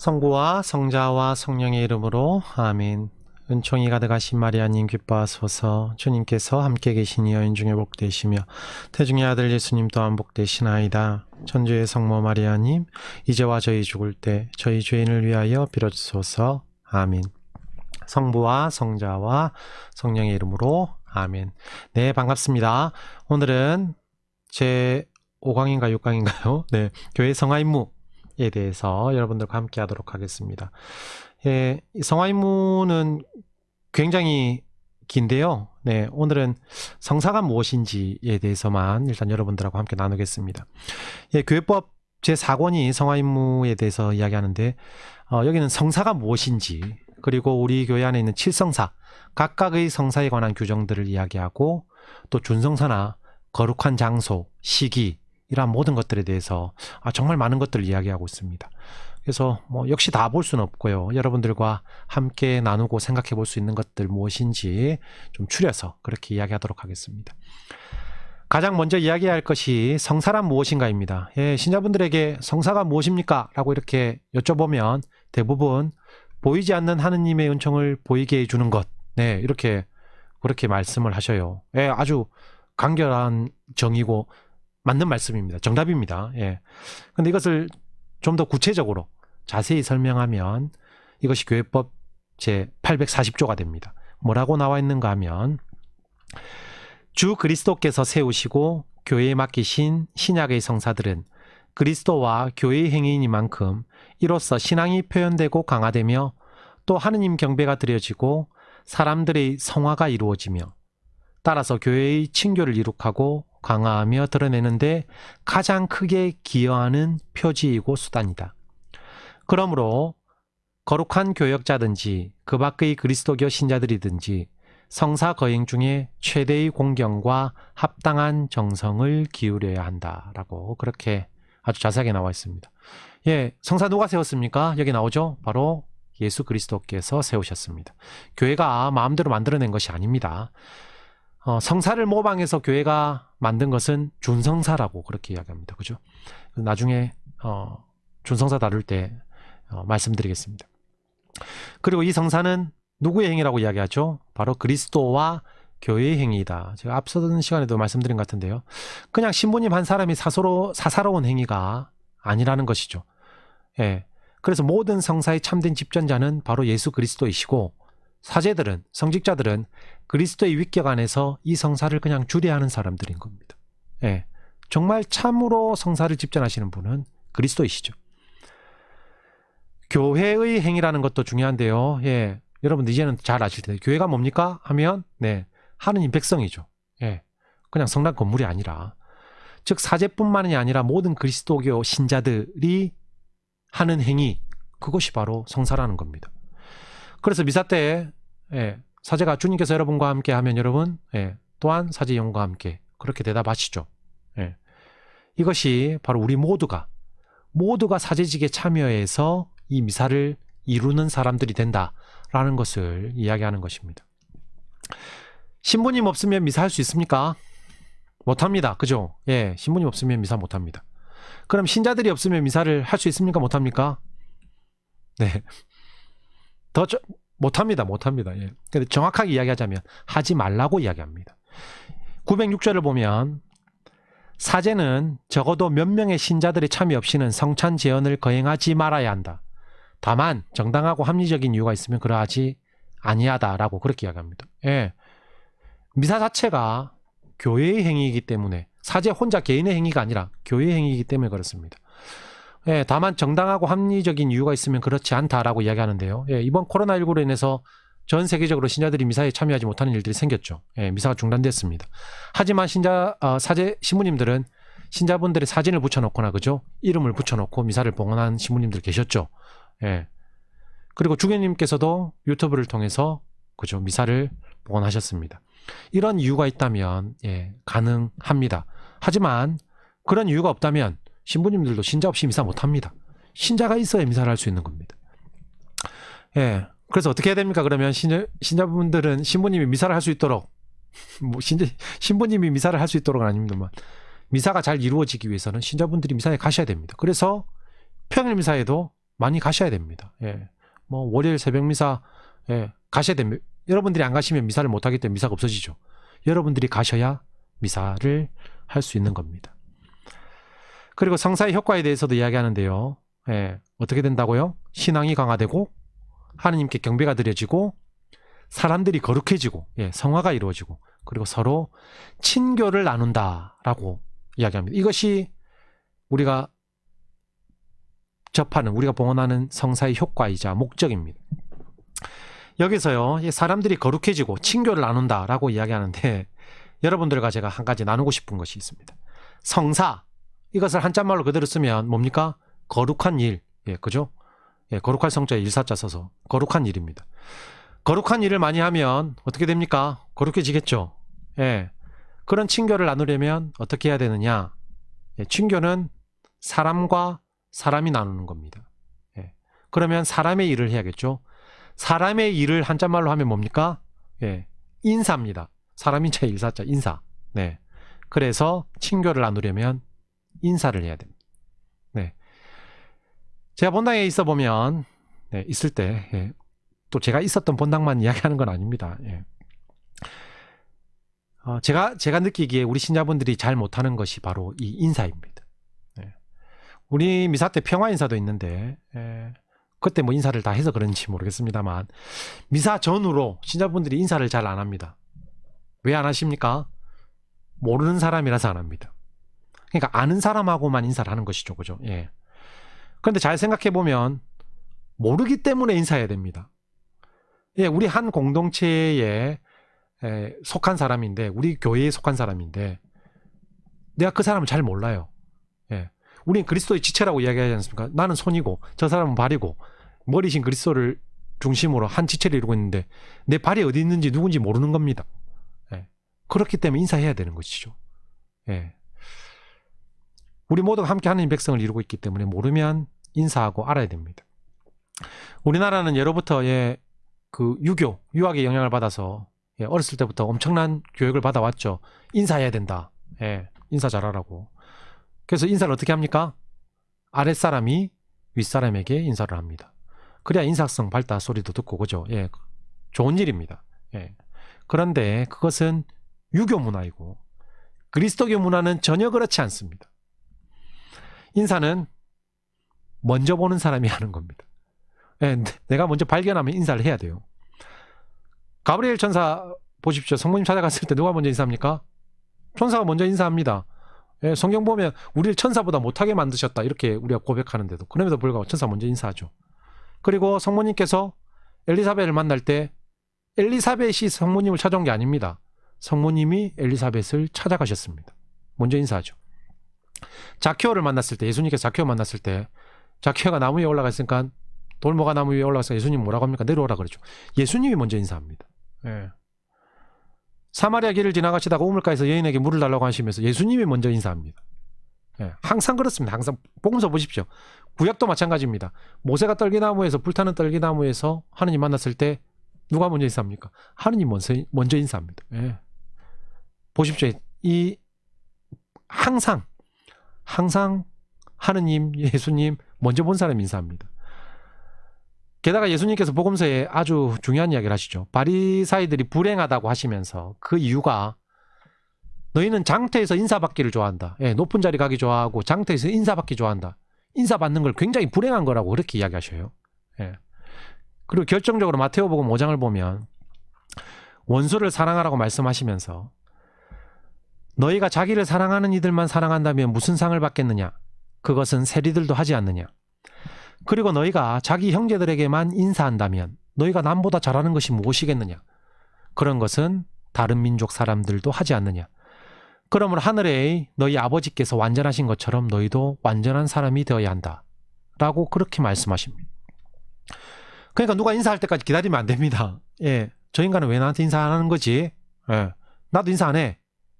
성부와 성자와 성령의 이름으로 아멘. 은총이 가득하신 마리아님 기뻐하소서. 주님께서 함께 계시니 여인 중에 복되시며 태중의 아들 예수님 또한 복되시나이다. 천주의 성모 마리아님, 이제와 저희 죽을 때 저희 죄인을 위하여 빌어주소서. 아멘. 성부와 성자와 성령의 이름으로 아멘. 네, 반갑습니다. 오늘은 제 5강인가 6강인가요? 네, 교회 성화임무에 대해서 여러분들과 함께 하도록 하겠습니다. 예, 성화임무는 굉장히 긴데요. 네, 오늘은 성사가 무엇인지에 대해서만 일단 여러분들하고 함께 나누겠습니다. 예, 교회법 제4권이 성화임무에 대해서 이야기하는데 여기는 성사가 무엇인지, 그리고 우리 교회 안에 있는 7성사, 각각의 성사에 관한 규정들을 이야기하고, 또 준성사나 거룩한 장소, 시기, 이러한 모든 것들에 대해서 정말 많은 것들을 이야기하고 있습니다. 그래서 역시 다 볼 수는 없고요. 여러분들과 함께 나누고 생각해 볼 수 있는 것들 무엇인지 좀 추려서 그렇게 이야기하도록 하겠습니다. 가장 먼저 이야기할 것이 성사란 무엇인가입니다. 예, 신자분들에게 성사가 무엇입니까? 라고 이렇게 여쭤보면 대부분 보이지 않는 하느님의 은총을 보이게 해주는 것, 네, 그렇게 말씀을 하셔요. 예, 아주 간결한 정의고 맞는 말씀입니다. 정답입니다. 예. 근데 이것을 좀 더 구체적으로 자세히 설명하면 이것이 교회법 제 840조가 됩니다. 뭐라고 나와 있는가 하면, 주 그리스도께서 세우시고 교회에 맡기신 신약의 성사들은 그리스도와 교회의 행위이니만큼 이로써 신앙이 표현되고 강화되며 또 하느님 경배가 드려지고 사람들의 성화가 이루어지며 따라서 교회의 칭교를 이룩하고 강화하며 드러내는데 가장 크게 기여하는 표지이고 수단이다. 그러므로 거룩한 교역자든지 그 밖의 그리스도교 신자들이든지 성사 거행 중에 최대의 공경과 합당한 정성을 기울여야 한다라고 그렇게 아주 자세하게 나와 있습니다. 예, 성사 누가 세웠습니까? 여기 나오죠? 바로 예수 그리스도께서 세우셨습니다. 교회가 마음대로 만들어낸 것이 아닙니다. 성사를 모방해서 교회가 만든 것은 준성사라고 그렇게 이야기합니다. 그죠? 나중에 준성사 다룰 때 말씀드리겠습니다. 그리고 이 성사는 누구의 행위라고 이야기하죠? 바로 그리스도와 교회의 행위이다. 제가 앞서던 시간에도 말씀드린 것 같은데요. 그냥 신부님 한 사람이 사사로운 행위가 아니라는 것이죠. 예. 그래서 모든 성사의 참된 집전자는 바로 예수 그리스도이시고, 사제들은, 성직자들은 그리스도의 위격 안에서 이 성사를 그냥 주례하는 사람들인 겁니다. 예, 정말 참으로 성사를 집전하시는 분은 그리스도이시죠. 교회의 행위라는 것도 중요한데요. 예, 여러분 이제는 잘 아실 텐데, 교회가 뭡니까? 하면 네, 하느님 백성이죠. 예, 그냥 성당 건물이 아니라, 즉 사제뿐만이 아니라 모든 그리스도교 신자들이 하는 행위, 그것이 바로 성사라는 겁니다. 그래서 미사 때 사제가 주님께서 여러분과 함께 하면 여러분 또한 사제 영과 함께 그렇게 대답하시죠. 이것이 바로 우리 모두가 사제직에 참여해서 이 미사를 이루는 사람들이 된다라는 것을 이야기하는 것입니다. 신부님 없으면 미사 할 수 있습니까? 못합니다. 그죠? 예, 신부님 없으면 미사 못합니다. 그럼 신자들이 없으면 미사를 할 수 있습니까? 못합니까? 네. 못합니다. 예. 근데 정확하게 이야기하자면 하지 말라고 이야기합니다. 906절을 보면, 사제는 적어도 몇 명의 신자들의 참여 없이는 성찬 제헌을 거행하지 말아야 한다. 다만 정당하고 합리적인 이유가 있으면 그러하지 아니하다라고 그렇게 이야기합니다. 예. 미사 자체가 교회의 행위이기 때문에, 사제 혼자 개인의 행위가 아니라 교회의 행위이기 때문에 그렇습니다. 예, 다만 정당하고 합리적인 이유가 있으면 그렇지 않다라고 이야기하는데요. 예, 이번 코로나19로 인해서 전 세계적으로 신자들이 미사에 참여하지 못하는 일들이 생겼죠. 예, 미사가 중단됐습니다. 하지만 사제 신부님들은 신자분들의 사진을 붙여놓거나, 그죠? 이름을 붙여놓고 미사를 봉헌한 신부님들 계셨죠. 예. 그리고 주교님께서도 유튜브를 통해서, 그죠? 미사를 봉헌하셨습니다. 이런 이유가 있다면, 가능합니다. 하지만 그런 이유가 없다면 신부님들도 신자 없이 미사 못합니다. 신자가 있어야 미사를 할 수 있는 겁니다. 예, 그래서 어떻게 해야 됩니까? 그러면 신자분들은 신부님이 미사를 할 수 있도록, 신부님이 미사를 할 수 있도록은 아닙니다만, 미사가 잘 이루어지기 위해서는 신자분들이 미사에 가셔야 됩니다. 그래서 평일 미사에도 많이 가셔야 됩니다. 예. 뭐 월요일 새벽 미사 가셔야 됩니다. 여러분들이 안 가시면 미사를 못 하기 때문에 미사가 없어지죠. 여러분들이 가셔야 미사를 할 수 있는 겁니다. 그리고 성사의 효과에 대해서도 이야기하는데요. 어떻게 된다고요? 신앙이 강화되고 하느님께 경배가 드려지고 사람들이 거룩해지고 성화가 이루어지고 그리고 서로 친교를 나눈다라고 이야기합니다. 이것이 우리가 접하는, 우리가 봉헌하는 성사의 효과이자 목적입니다. 여기서요, 사람들이 거룩해지고 친교를 나눈다라고 이야기하는데 여러분들과 제가 한 가지 나누고 싶은 것이 있습니다. 성사, 이것을 한자말로 그대로 쓰면 뭡니까? 거룩한 일, 그죠? 거룩할 성자에 일사자 써서 거룩한 일입니다. 거룩한 일을 많이 하면 어떻게 됩니까? 거룩해지겠죠. 그런 친교를 나누려면 어떻게 해야 되느냐? 친교는 사람과 사람이 나누는 겁니다. 그러면 사람의 일을 해야겠죠. 사람의 일을 한자말로 하면 뭡니까? 인사입니다. 사람인자 일사자 인사. 그래서 친교를 나누려면 인사를 해야 됩니다. 제가 본당에 있어 보면 있을 때 또 제가 있었던 본당만 이야기하는 건 아닙니다. 제가 느끼기에 우리 신자분들이 잘 못하는 것이 바로 이 인사입니다. 우리 미사 때 평화 인사도 있는데 그때 뭐 인사를 다 해서 그런지 모르겠습니다만 미사 전후로 신자분들이 인사를 잘 안 합니다. 왜 안 하십니까? 모르는 사람이라서 안 합니다. 그러니까 아는 사람하고만 인사를 하는 것이죠. 그죠? 그런데 잘 생각해 보면 모르기 때문에 인사해야 됩니다. 우리 한 공동체에 속한 사람인데, 우리 교회에 속한 사람인데 내가 그 사람을 잘 몰라요. 우리는 그리스도의 지체라고 이야기하지 않습니까? 나는 손이고 저 사람은 발이고 머리신 그리스도를 중심으로 한 지체를 이루고 있는데 내 발이 어디 있는지 누군지 모르는 겁니다. 그렇기 때문에 인사해야 되는 것이죠. 우리 모두가 함께 하나님 백성을 이루고 있기 때문에 모르면 인사하고 알아야 됩니다. 우리나라는 예로부터 그 유학의 영향을 받아서 어렸을 때부터 엄청난 교육을 받아왔죠. 인사해야 된다. 인사 잘하라고. 그래서 인사를 어떻게 합니까? 아랫사람이 윗사람에게 인사를 합니다. 그래야 인사성 밝다 소리도 듣고 그죠? 좋은 일입니다. 그런데 그것은 유교 문화이고 그리스도교 문화는 전혀 그렇지 않습니다. 인사는 먼저 보는 사람이 하는 겁니다. 내가 먼저 발견하면 인사를 해야 돼요. 가브리엘 천사 보십시오. 성모님 찾아갔을 때 누가 먼저 인사합니까? 천사가 먼저 인사합니다. 성경 보면 우리를 천사보다 못하게 만드셨다 이렇게 우리가 고백하는데도 그럼에도 불구하고 천사 먼저 인사하죠. 그리고 성모님께서 엘리사벳을 만날 때 엘리사벳이 성모님을 찾아온 게 아닙니다. 성모님이 엘리사벳을 찾아가셨습니다. 먼저 인사하죠. 자키오를 만났을 때, 예수님께서 자키오 만났을 때 자키오가 나무 위에 올라가 있으니까 돌모가 나무 위에 올라가서 예수님 뭐라고 합니까? 내려오라 그러죠. 예수님이 먼저 인사합니다. 사마리아 길을 지나가시다가 우물가에서 여인에게 물을 달라고 하시면서 예수님이 먼저 인사합니다. 항상 그렇습니다. 항상 복음서 보십시오. 구약도 마찬가지입니다. 모세가 떨기나무에서, 불타는 떨기나무에서 하느님 만났을 때 누가 먼저 인사합니까? 하느님 먼저 인사합니다. 보십시오. 항상 하느님, 예수님 먼저 본 사람이 인사합니다. 게다가 예수님께서 복음서에 아주 중요한 이야기를 하시죠. 바리사이들이 불행하다고 하시면서 그 이유가 너희는 장터에서 인사받기를 좋아한다. 높은 자리 가기 좋아하고 장터에서 인사받기 좋아한다. 인사받는 걸 굉장히 불행한 거라고 그렇게 이야기하셔요. 그리고 결정적으로 마태오복음 5장을 보면 원수를 사랑하라고 말씀하시면서 너희가 자기를 사랑하는 이들만 사랑한다면 무슨 상을 받겠느냐? 그것은 세리들도 하지 않느냐? 그리고 너희가 자기 형제들에게만 인사한다면 너희가 남보다 잘하는 것이 무엇이겠느냐? 그런 것은 다른 민족 사람들도 하지 않느냐? 그러므로 하늘의 너희 아버지께서 완전하신 것처럼 너희도 완전한 사람이 되어야 한다. 라고 그렇게 말씀하십니다. 그러니까 누가 인사할 때까지 기다리면 안 됩니다. 저 인간은 왜 나한테 인사 안 하는 거지? 나도 인사 안 해.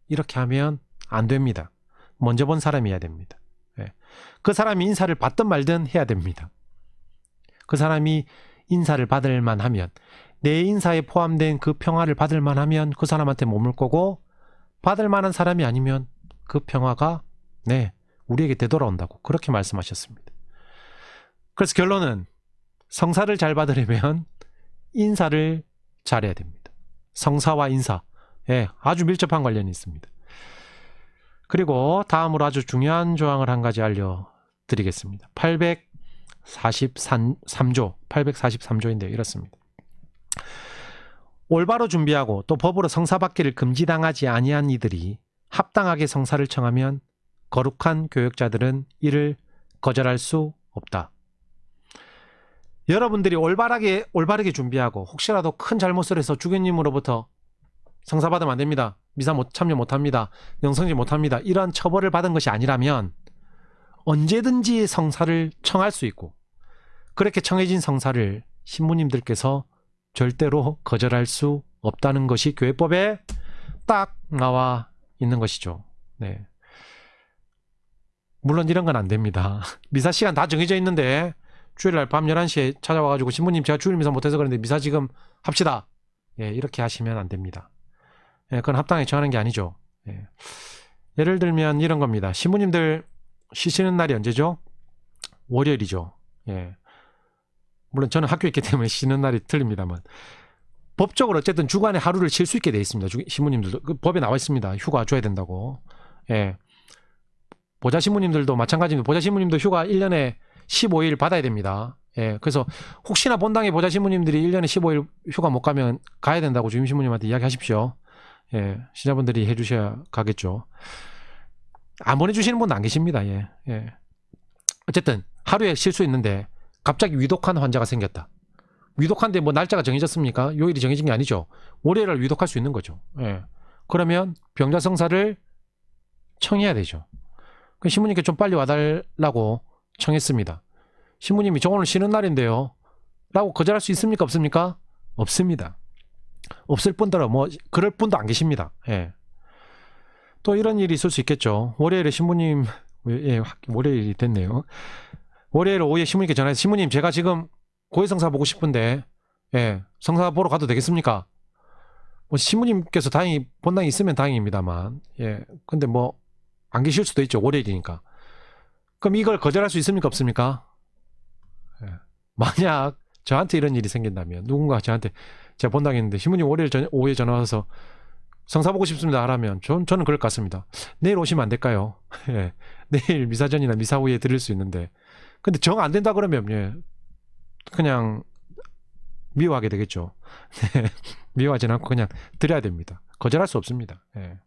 이렇게 하면 안 됩니다. 먼저 본 사람이 해야 됩니다. 그 사람이 인사를 받든 말든 해야 됩니다. 그 사람이 인사를 받을 만하면, 내 인사에 포함된 그 평화를 받을 만하면 그 사람한테 머물 거고, 받을 만한 사람이 아니면 그 평화가 우리에게 되돌아온다고 그렇게 말씀하셨습니다. 그래서 결론은 성사를 잘 받으려면 인사를 잘해야 됩니다. 성사와 인사, 예, 아주 밀접한 관련이 있습니다. 그리고 다음으로 아주 중요한 조항을 한 가지 알려드리겠습니다. 843조인데요. 이렇습니다. 올바로 준비하고 또 법으로 성사받기를 금지당하지 아니한 이들이 합당하게 성사를 청하면 거룩한 교역자들은 이를 거절할 수 없다. 여러분들이 올바르게 준비하고 혹시라도 큰 잘못을 해서 주교님으로부터 성사받으면 안 됩니다. 미사 참여 못합니다. 영성지 못합니다. 이런 처벌을 받은 것이 아니라면 언제든지 성사를 청할 수 있고, 그렇게 청해진 성사를 신부님들께서 절대로 거절할 수 없다는 것이 교회법에 딱 나와 있는 것이죠. 네. 물론 이런 건 안 됩니다. 미사 시간 다 정해져 있는데 주일날 밤 11시에 찾아와가지고 신부님 제가 주일 미사 못해서 그런데 미사 지금 합시다. 예, 이렇게 하시면 안 됩니다. 예, 그건 합당하게 정하는 게 아니죠. 예. 예를 들면 이런 겁니다. 신부님들 쉬시는 날이 언제죠? 월요일이죠. 예. 물론 저는 학교에 있기 때문에 쉬는 날이 틀립니다만 법적으로 어쨌든 주간에 하루를 쉴 수 있게 돼 있습니다. 신부님들도 그 법에 나와 있습니다. 휴가 줘야 된다고. 예. 보좌 신부님들도 마찬가지입니다. 보좌 신부님도 휴가 1년에 15일 받아야 됩니다. 예. 그래서 혹시나 본당의 보좌 신부님들이 1년에 15일 휴가 못 가면 가야 된다고 주임 신부님한테 이야기하십시오. 예. 신자분들이 해주셔야 가겠죠. 안 보내주시는 분은 안 계십니다. 예. 예. 어쨌든 하루에 쉴 수 있는데 갑자기 위독한 환자가 생겼다. 위독한데 뭐 날짜가 정해졌습니까? 요일이 정해진 게 아니죠. 월요일을 위독할 수 있는 거죠. 예. 그러면 병자 성사를 청해야 되죠. 그 신부님께 좀 빨리 와달라고 청했습니다. 신부님이 저 오늘 쉬는 날인데요 라고 거절할 수 있습니까? 없습니까? 없습니다. 없을 뿐더러 뭐 그럴 분도 안 계십니다. 예. 또 이런 일이 있을 수 있겠죠. 월요일에 신부님, 예, 월요일이 됐네요. 월요일 오후에 신부님께 전화해서 신부님 제가 지금 고해성사 보고 싶은데 예, 성사 보러 가도 되겠습니까? 뭐 신부님께서 다행히 본당에 있으면 다행입니다만 예, 근데 뭐 안 계실 수도 있죠. 월요일이니까. 그럼 이걸 거절할 수 있습니까? 없습니까? 예. 만약 저한테 이런 일이 생긴다면 누군가 저한테 제가 본당에 있는데 신부님 월요일 오후에 전화 와서 성사 보고 싶습니다 하라면 저는 그럴 것 같습니다. 내일 오시면 안 될까요? 예. 내일 미사 전이나 미사 후에 드릴 수 있는데 근데 정 안 된다 그러면 예, 그냥 미워하게 되겠죠. 네. 미워하지 않고 그냥 드려야 됩니다. 거절할 수 없습니다. 예.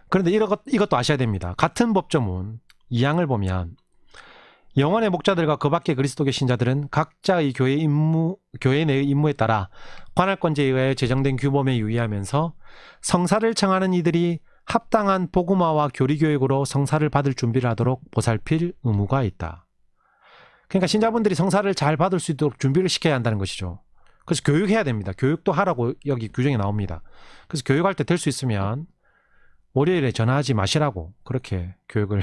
그런데 이것도 아셔야 됩니다. 같은 법조문 2항을 보면 영원의 목자들과 그 밖의 그리스도교 신자들은 각자의 교회 내의 임무에 따라 관할권제에 의해 제정된 규범에 유의하면서 성사를 청하는 이들이 합당한 복음화와 교리교육으로 성사를 받을 준비를 하도록 보살필 의무가 있다. 그러니까 신자분들이 성사를 잘 받을 수 있도록 준비를 시켜야 한다는 것이죠. 그래서 교육해야 됩니다. 교육도 하라고 여기 규정이 나옵니다. 그래서 교육할 때 될 수 있으면 월요일에 전화하지 마시라고 그렇게 교육을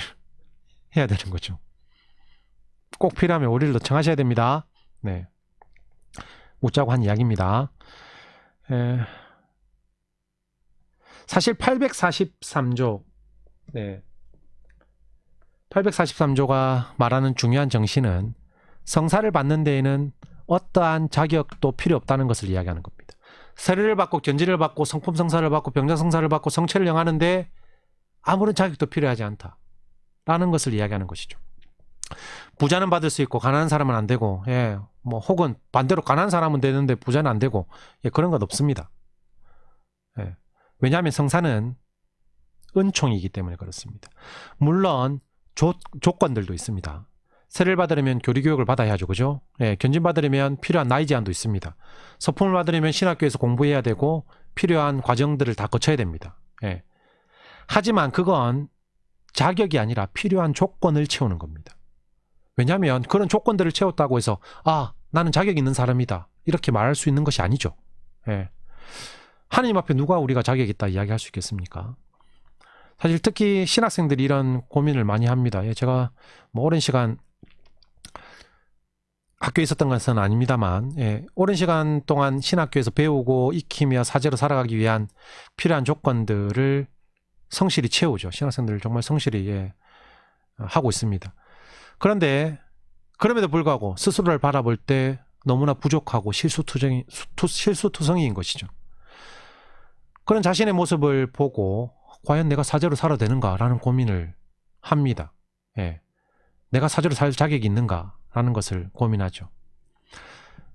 해야 되는 거죠. 꼭 필요하면 월요일도 청하셔야 됩니다. 네. 웃자고 한 이야기입니다. 사실 843조, 네. 843조가 말하는 중요한 정신은 성사를 받는 데에는 어떠한 자격도 필요 없다는 것을 이야기하는 겁니다. 세례를 받고 견지를 받고 성품 성사를 받고 병자 성사를 받고 성체를 영하는데 아무런 자격도 필요하지 않다라는 것을 이야기하는 것이죠. 부자는 받을 수 있고 가난한 사람은 안 되고, 예, 뭐 혹은 반대로 가난한 사람은 되는데 부자는 안 되고, 예, 그런 것 없습니다. 예, 왜냐하면 성사는 은총이기 때문에 그렇습니다. 물론 조건들도 있습니다. 세례를 받으려면 교리교육을 받아야죠. 그죠? 예, 견진 받으려면 필요한 나이 제한도 있습니다. 서품을 받으려면 신학교에서 공부해야 되고 필요한 과정들을 다 거쳐야 됩니다. 예. 하지만 그건 자격이 아니라 필요한 조건을 채우는 겁니다. 왜냐하면 그런 조건들을 채웠다고 해서 아, 나는 자격 있는 사람이다 이렇게 말할 수 있는 것이 아니죠. 예. 하느님 앞에 누가 우리가 자격 있다 이야기할 수 있겠습니까? 사실 특히 신학생들이 이런 고민을 많이 합니다. 예, 제가 뭐 오랜 시간 학교에 있었던 것은 아닙니다만, 예, 오랜 시간 동안 신학교에서 배우고 익히며 사제로 살아가기 위한 필요한 조건들을 성실히 채우죠. 신학생들을 정말 성실히, 예, 하고 있습니다. 그런데 그럼에도 불구하고 스스로를 바라볼 때 너무나 부족하고 실수투성이인 것이죠. 그런 자신의 모습을 보고 과연 내가 사제로 살아야 되는가라는 고민을 합니다. 예. 내가 사제로 살 자격이 있는가라는 것을 고민하죠.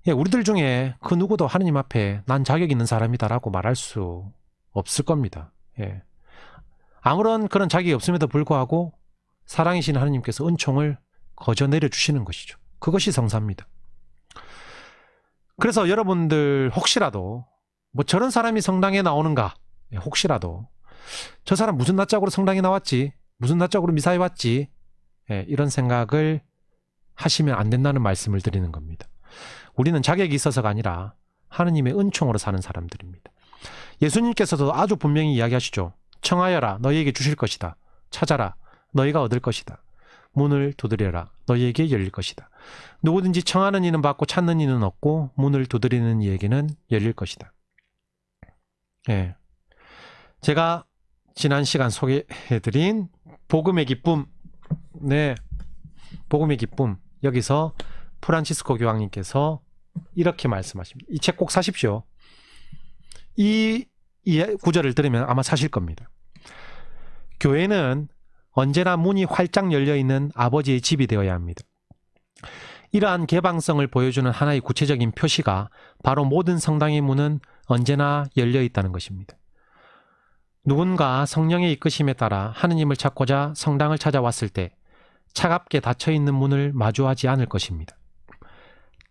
예, 우리들 중에 그 누구도 하느님 앞에 난 자격 있는 사람이다라고 말할 수 없을 겁니다. 예. 아무런 그런 자격이 없음에도 불구하고 사랑이신 하느님께서 은총을 거저 내려주시는 것이죠. 그것이 성사입니다. 그래서 여러분들 혹시라도 뭐 저런 사람이 성당에 나오는가, 예, 혹시라도 저 사람 무슨 낯짝으로 성당에 나왔지, 무슨 낯짝으로 미사에 왔지, 예, 이런 생각을 하시면 안 된다는 말씀을 드리는 겁니다. 우리는 자격이 있어서가 아니라 하느님의 은총으로 사는 사람들입니다. 예수님께서도 아주 분명히 이야기하시죠. 청하여라, 너희에게 주실 것이다. 찾아라, 너희가 얻을 것이다. 문을 두드려라, 너희에게 열릴 것이다. 누구든지 청하는 이는 받고 찾는 이는 얻고 문을 두드리는 이에게는 열릴 것이다. 예. 제가 지난 시간 소개해드린 복음의 기쁨, 네, 복음의 기쁨, 여기서 프란치스코 교황님께서 이렇게 말씀하십니다. 이 책 꼭 사십시오. 이 구절을 들으면 아마 사실 겁니다. 교회는 언제나 문이 활짝 열려있는 아버지의 집이 되어야 합니다. 이러한 개방성을 보여주는 하나의 구체적인 표시가 바로 모든 성당의 문은 언제나 열려있다는 것입니다. 누군가 성령의 이끄심에 따라 하느님을 찾고자 성당을 찾아왔을 때 차갑게 닫혀있는 문을 마주하지 않을 것입니다.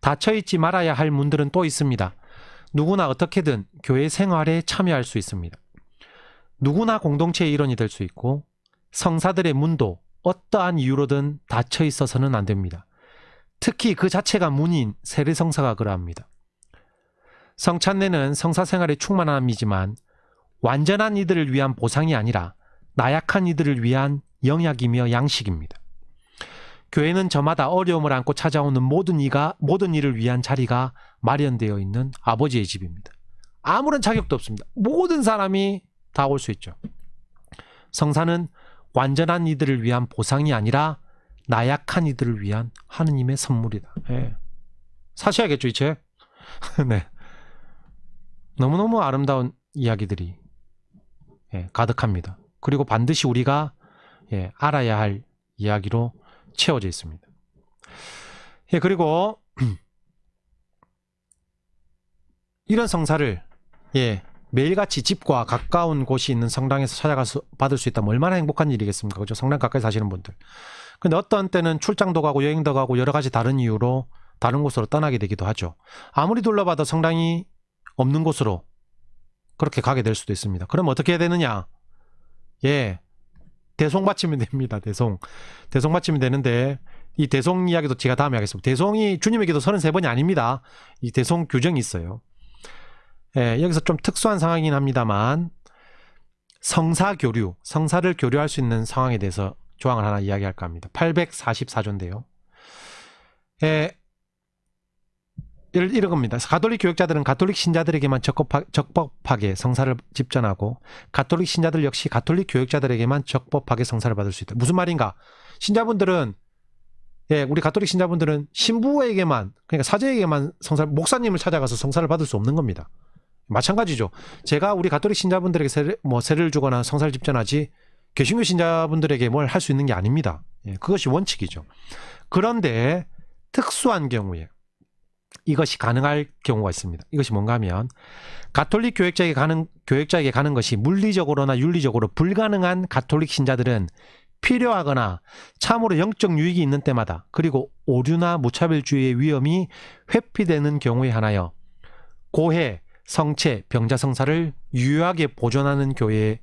닫혀있지 말아야 할 문들은 또 있습니다. 누구나 어떻게든 교회 생활에 참여할 수 있습니다. 누구나 공동체의 일원이 될 수 있고 성사들의 문도 어떠한 이유로든 닫혀 있어서는 안 됩니다. 특히 그 자체가 문인 세례성사가 그러합니다. 성찬례는 성사생활의 충만함이지만 완전한 이들을 위한 보상이 아니라 나약한 이들을 위한 영약이며 양식입니다. 교회는 저마다 어려움을 안고 찾아오는 모든 이를 위한 자리가 마련되어 있는 아버지의 집입니다. 아무런 자격도 없습니다. 모든 사람이 다 올 수 있죠. 성사는 완전한 이들을 위한 보상이 아니라 나약한 이들을 위한 하느님의 선물이다. 예. 사셔야겠죠, 이 책? 네. 너무너무 아름다운 이야기들이, 예, 가득합니다. 그리고 반드시 우리가, 예, 알아야 할 이야기로 채워져 있습니다. 예, 그리고 이런 성사를, 예, 매일같이 집과 가까운 곳이 있는 성당에서 찾아가서 받을 수 있다면 얼마나 행복한 일이겠습니까? 그죠? 성당 가까이 사시는 분들. 근데 어떤 때는 출장도 가고 여행도 가고 여러 가지 다른 이유로 다른 곳으로 떠나게 되기도 하죠. 아무리 둘러봐도 성당이 없는 곳으로 그렇게 가게 될 수도 있습니다. 그럼 어떻게 해야 되느냐? 예, 대송 바치면 됩니다. 대송 바치면 되는데, 이 대송 이야기도 제가 다음에 하겠습니다. 대송이 주님의 기도 33번이 아닙니다. 이 대송 규정이 있어요. 예, 여기서 좀 특수한 상황이긴 합니다만, 성사를 교류할 수 있는 상황에 대해서 조항을 하나 이야기할까 합니다. 844조인데요. 예, 이런 겁니다. 가톨릭 교역자들은 가톨릭 신자들에게만 적법하게 성사를 집전하고, 가톨릭 신자들 역시 가톨릭 교역자들에게만 적법하게 성사를 받을 수 있다. 무슨 말인가? 신자분들은, 예, 우리 가톨릭 신자분들은 신부에게만, 그러니까 사제에게만 목사님을 찾아가서 성사를 받을 수 없는 겁니다. 마찬가지죠. 제가 우리 가톨릭 신자분들에게 세례를 주거나 성사를 집전하지 개신교 신자분들에게 뭘 할 수 있는 게 아닙니다. 예, 그것이 원칙이죠. 그런데 특수한 경우에 이것이 가능할 경우가 있습니다. 이것이 뭔가 하면, 가톨릭 교역자에게 가는 것이 물리적으로나 윤리적으로 불가능한 가톨릭 신자들은 필요하거나 참으로 영적 유익이 있는 때마다, 그리고 오류나 무차별주의의 위험이 회피되는 경우에 한하여 고해, 성체, 병자 성사를 유효하게 보존하는 교회의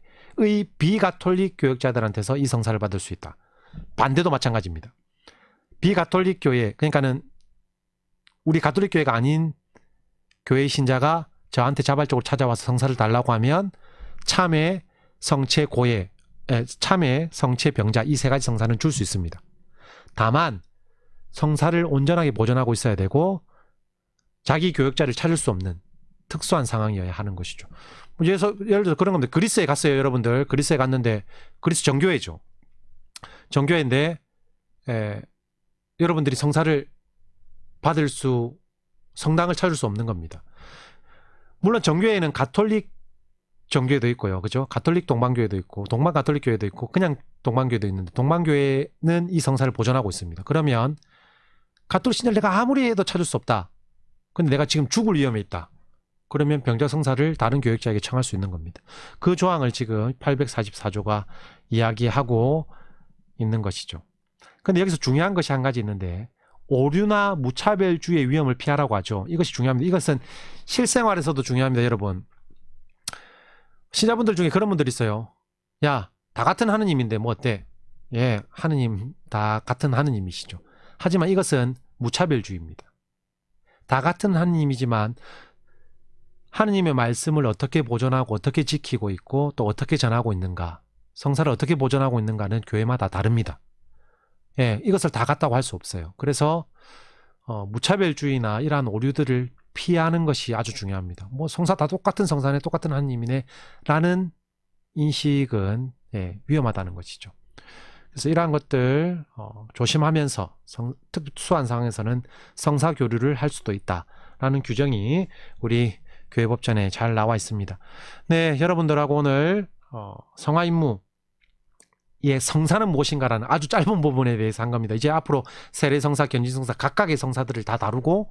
비가톨릭 교역자들한테서 이 성사를 받을 수 있다. 반대도 마찬가지입니다. 비가톨릭 교회, 그러니까는 우리 가톨릭 교회가 아닌 교회의 신자가 저한테 자발적으로 찾아와서 성사를 달라고 하면 참회, 성체, 참회, 성체, 병자, 이 세 가지 성사는 줄 수 있습니다. 다만 성사를 온전하게 보존하고 있어야 되고 자기 교역자를 찾을 수 없는 특수한 상황이어야 하는 것이죠. 예를 들어서 그런 겁니다. 그리스에 갔어요, 여러분들. 그리스에 갔는데, 그리스 정교회죠. 정교회인데, 여러분들이 성사를 받을 수, 성당을 찾을 수 없는 겁니다. 물론 정교회에는 가톨릭 정교회도 있고요. 그죠? 가톨릭 동방교회도 있고, 동방 가톨릭 교회도 있고, 그냥 동방교회도 있는데, 동방교회는 이 성사를 보존하고 있습니다. 그러면 가톨릭 신자를 내가 아무리 해도 찾을 수 없다. 근데 내가 지금 죽을 위험에 있다. 그러면 병자 성사를 다른 교역자에게 청할 수 있는 겁니다. 그 조항을 지금 844조가 이야기하고 있는 것이죠. 근데 여기서 중요한 것이 한 가지 있는데, 오류나 무차별주의의 위험을 피하라고 하죠. 이것이 중요합니다. 이것은 실생활에서도 중요합니다, 여러분. 신자분들 중에 그런 분들 있어요. 야, 다 같은 하느님인데 뭐 어때? 예, 하느님 다 같은 하느님이시죠. 하지만 이것은 무차별주의입니다. 다 같은 하느님이지만 하느님의 말씀을 어떻게 보존하고 어떻게 지키고 있고 또 어떻게 전하고 있는가, 성사를 어떻게 보존하고 있는가는 교회마다 다릅니다. 예, 이것을 다 같다고 할 수 없어요. 그래서 무차별주의나 이러한 오류들을 피하는 것이 아주 중요합니다. 뭐 성사 다 똑같은 성사네, 똑같은 하느님이네 라는 인식은 위험하다는 것이죠. 그래서 이러한 것들 조심하면서 특수한 상황에서는 성사 교류를 할 수도 있다라는 규정이 우리 교회법전에 잘 나와 있습니다. 네, 여러분들하고 오늘 성화 임무 의 성사는 무엇인가라는 아주 짧은 부분에 대해서 한 겁니다. 이제 앞으로 세례성사, 견진성사 각각의 성사들을 다 다루고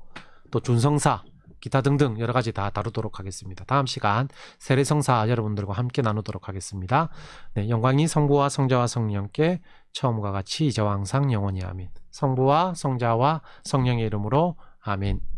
또 준성사, 기타 등등 여러 가지 다 다루도록 하겠습니다. 다음 시간 세례성사 여러분들과 함께 나누도록 하겠습니다. 네, 영광이 성부와 성자와 성령께 처음과 같이 이제와 항상 영원히 아멘. 성부와 성자와 성령의 이름으로 아멘.